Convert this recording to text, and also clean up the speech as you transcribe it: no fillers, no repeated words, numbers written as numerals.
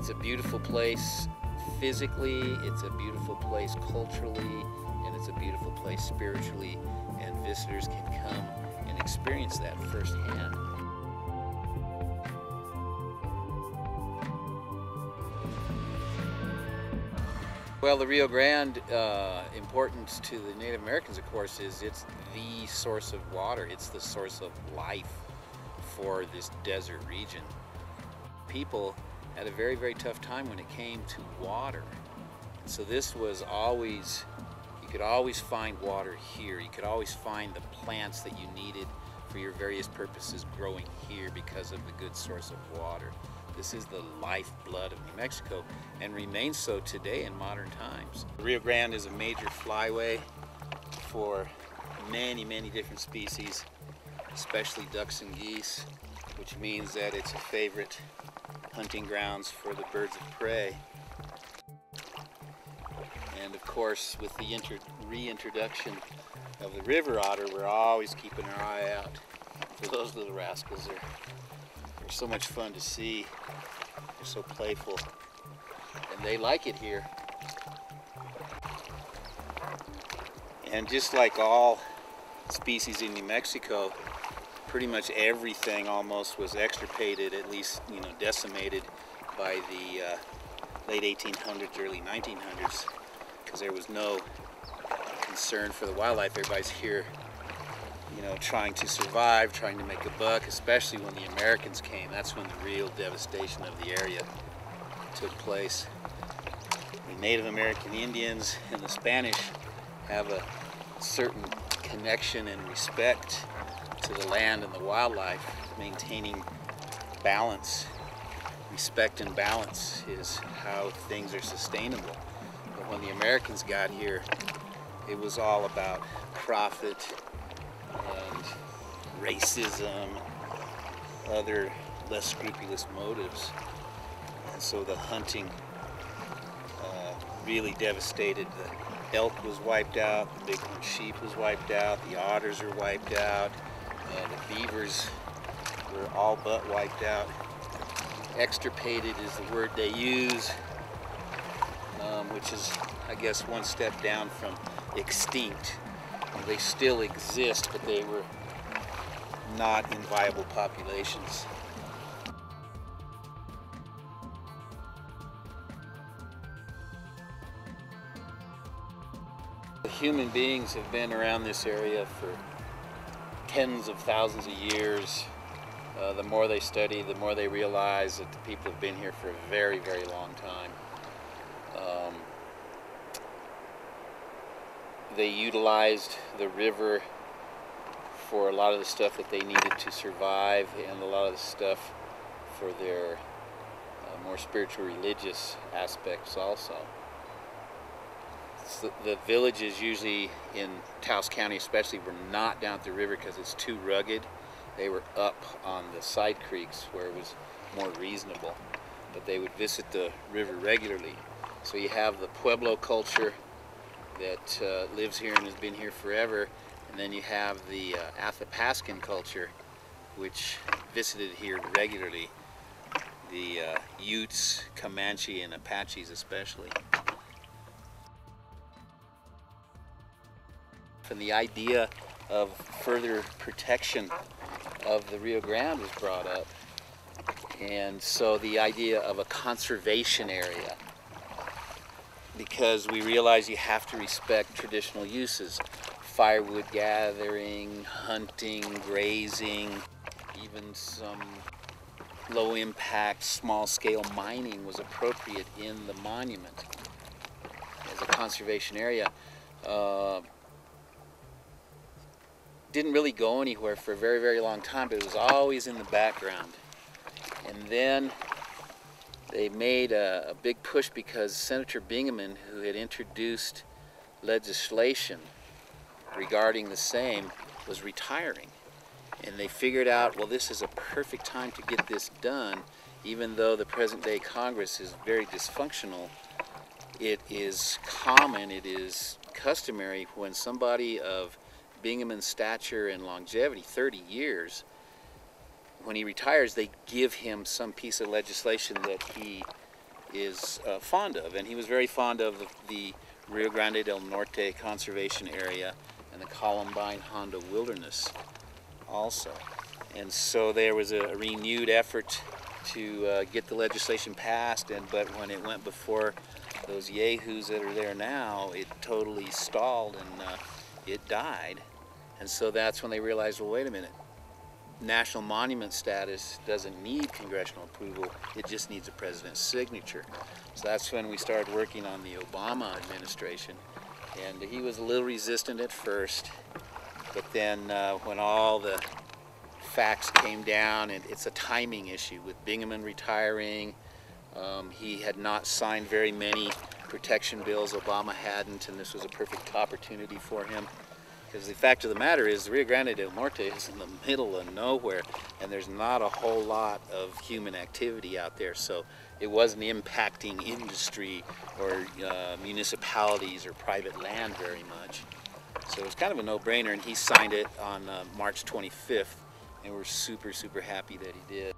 It's a beautiful place physically, it's a beautiful place culturally, and it's a beautiful place spiritually, and visitors can come and experience that firsthand. Well, the Rio Grande importance to the Native Americans, of course, is it's the source of water. It's the source of life for this desert region. People had a very, very tough time when it came to water. And so this was always, you could always find water here. You could always find the plants that you needed for your various purposes growing here because of the good source of water. This is the lifeblood of New Mexico and remains so today in modern times. The Rio Grande is a major flyway for many, many different species, especially ducks and geese, which means that it's a favorite hunting grounds for the birds of prey. And of course, with the reintroduction of the river otter, we're always keeping our eye out for those little rascals. They're so much fun to see. They're so playful, and they like it here. And just like all species in New Mexico, pretty much everything almost was extirpated, at least, decimated by the late 1800s, early 1900s, because there was no concern for the wildlife. Everybody's here, trying to survive, trying to make a buck, especially when the Americans came. That's when the real devastation of the area took place. The Native American Indians and the Spanish have a certain connection and respect to the land and the wildlife, maintaining balance. Respect and balance is how things are sustainable. But when the Americans got here, it was all about profit and racism, other less scrupulous motives. And so the hunting really devastated. The elk was wiped out, the bighorn sheep was wiped out, the otters were wiped out, and the beavers were all but wiped out. Extirpated is the word they use, which is, I guess, one step down from extinct. They still exist, but they were not in viable populations. The human beings have been around this area for tens of thousands of years. The more they study, the more they realize that the people have been here for a very, very long time. They utilized the river for a lot of the stuff that they needed to survive, and a lot of the stuff for their more spiritual religious aspects also. So the villages usually in Taos County especially were not down at the river because it's too rugged. They were up on the side creeks where it was more reasonable, but they would visit the river regularly. So you have the Pueblo culture that lives here and has been here forever, and then you have the Athapascan culture, which visited here regularly, the Utes, Comanche, and Apaches especially. And the idea of further protection of the Rio Grande was brought up, and so the idea of a conservation area, because we realize you have to respect traditional uses. Firewood gathering, hunting, grazing, even some low impact, small scale mining was appropriate in the monument as a conservation area. Didn't really go anywhere for a very, very long time, but it was always in the background. And then they made a big push because Senator Bingaman, who had introduced legislation regarding the same, was retiring. And they figured out, well, this is a perfect time to get this done. Even though the present day Congress is very dysfunctional, it is common, it is customary when somebody of Bingaman's stature and longevity, 30 years, when he retires, they give him some piece of legislation that he is fond of. And he was very fond of the Rio Grande del Norte conservation area and the Columbine Honda Wilderness also. And so there was a renewed effort to get the legislation passed, but when it went before those yahoos that are there now, it totally stalled and it died. And so that's when they realized, well, wait a minute, national monument status doesn't need congressional approval, it just needs a president's signature. So that's when we started working on the Obama administration, and he was a little resistant at first, but then when all the facts came down, and it's a timing issue with Bingaman retiring, he had not signed very many protection bills, Obama hadn't, and this was a perfect opportunity for him. Because the fact of the matter is, the Rio Grande del Norte is in the middle of nowhere, and there's not a whole lot of human activity out there, so it wasn't impacting industry or municipalities or private land very much. So it was kind of a no-brainer, and he signed it on March 25th, and we're super, super happy that he did.